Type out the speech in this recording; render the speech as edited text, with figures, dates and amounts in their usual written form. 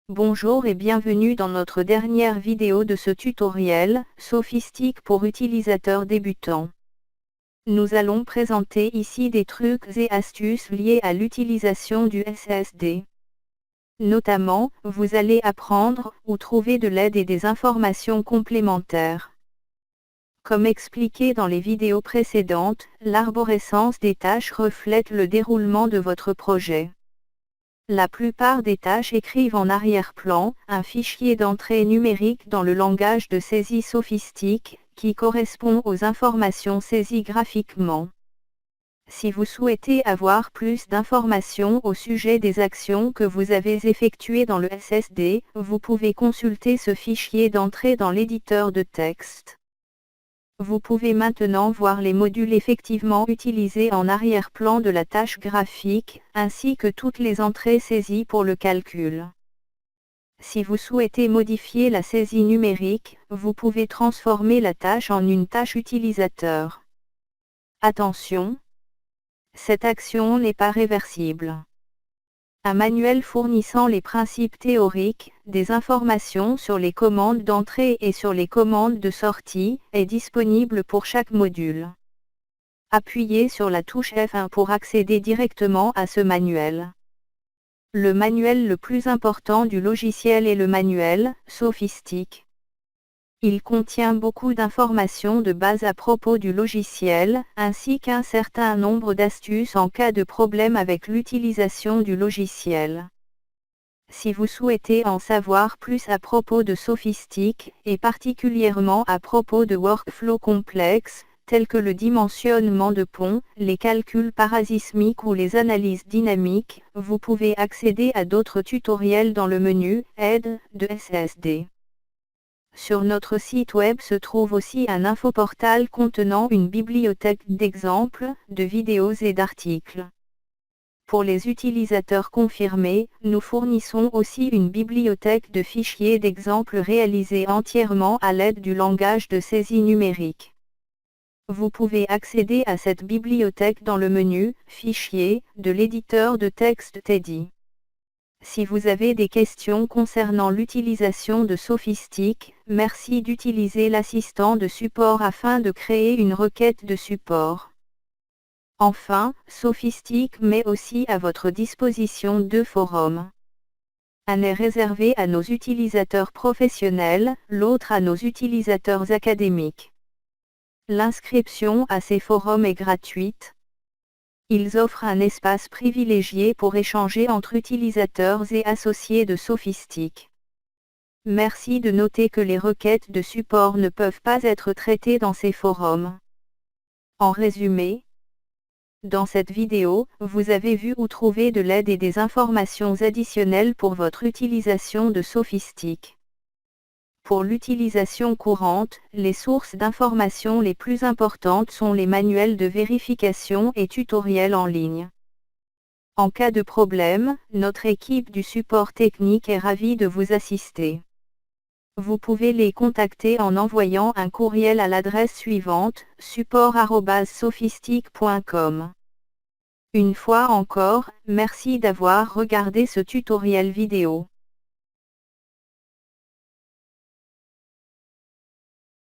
Bonjour et bienvenue dans notre dernière vidéo de ce tutoriel, Sophistique pour utilisateurs débutants. Nous allons présenter ici des trucs et astuces liés à l'utilisation du SSD. Notamment, vous allez apprendre ou trouver de l'aide et des informations complémentaires. Comme expliqué dans les vidéos précédentes, l'arborescence des tâches reflète le déroulement de votre projet. La plupart des tâches écrivent en arrière-plan un fichier d'entrée numérique dans le langage de saisie sophistique, qui correspond aux informations saisies graphiquement. Si vous souhaitez avoir plus d'informations au sujet des actions que vous avez effectuées dans le SSD, vous pouvez consulter ce fichier d'entrée dans l'éditeur de texte. Vous pouvez maintenant voir les modules effectivement utilisés en arrière-plan de la tâche graphique, ainsi que toutes les entrées saisies pour le calcul. Si vous souhaitez modifier la saisie numérique, vous pouvez transformer la tâche en une tâche utilisateur. Attention! Cette action n'est pas réversible. Un manuel fournissant les principes théoriques, des informations sur les commandes d'entrée et sur les commandes de sortie, est disponible pour chaque module. Appuyez sur la touche F1 pour accéder directement à ce manuel. Le manuel le plus important du logiciel est le manuel Sophistique. Il contient beaucoup d'informations de base à propos du logiciel, ainsi qu'un certain nombre d'astuces en cas de problème avec l'utilisation du logiciel. Si vous souhaitez en savoir plus à propos de Sophistique, et particulièrement à propos de workflows complexes, tels que le dimensionnement de ponts, les calculs parasismiques ou les analyses dynamiques, vous pouvez accéder à d'autres tutoriels dans le menu « Aide » de SSD. Sur notre site web se trouve aussi un infoportal contenant une bibliothèque d'exemples, de vidéos et d'articles. Pour les utilisateurs confirmés, nous fournissons aussi une bibliothèque de fichiers d'exemples réalisés entièrement à l'aide du langage de saisie numérique. Vous pouvez accéder à cette bibliothèque dans le menu « Fichiers » de l'éditeur de texte Teddy. Si vous avez des questions concernant l'utilisation de Sophistique, merci d'utiliser l'assistant de support afin de créer une requête de support. Enfin, Sophistique met aussi à votre disposition deux forums. Un est réservé à nos utilisateurs professionnels, l'autre à nos utilisateurs académiques. L'inscription à ces forums est gratuite. Ils offrent un espace privilégié pour échanger entre utilisateurs et associés de Sophistique. Merci de noter que les requêtes de support ne peuvent pas être traitées dans ces forums. En résumé, dans cette vidéo, vous avez vu où trouver de l'aide et des informations additionnelles pour votre utilisation de Sophistique. Pour l'utilisation courante, les sources d'informations les plus importantes sont les manuels de vérification et tutoriels en ligne. En cas de problème, notre équipe du support technique est ravie de vous assister. Vous pouvez les contacter en envoyant un courriel à l'adresse suivante, support@sophistique.com. Une fois encore, merci d'avoir regardé ce tutoriel vidéo.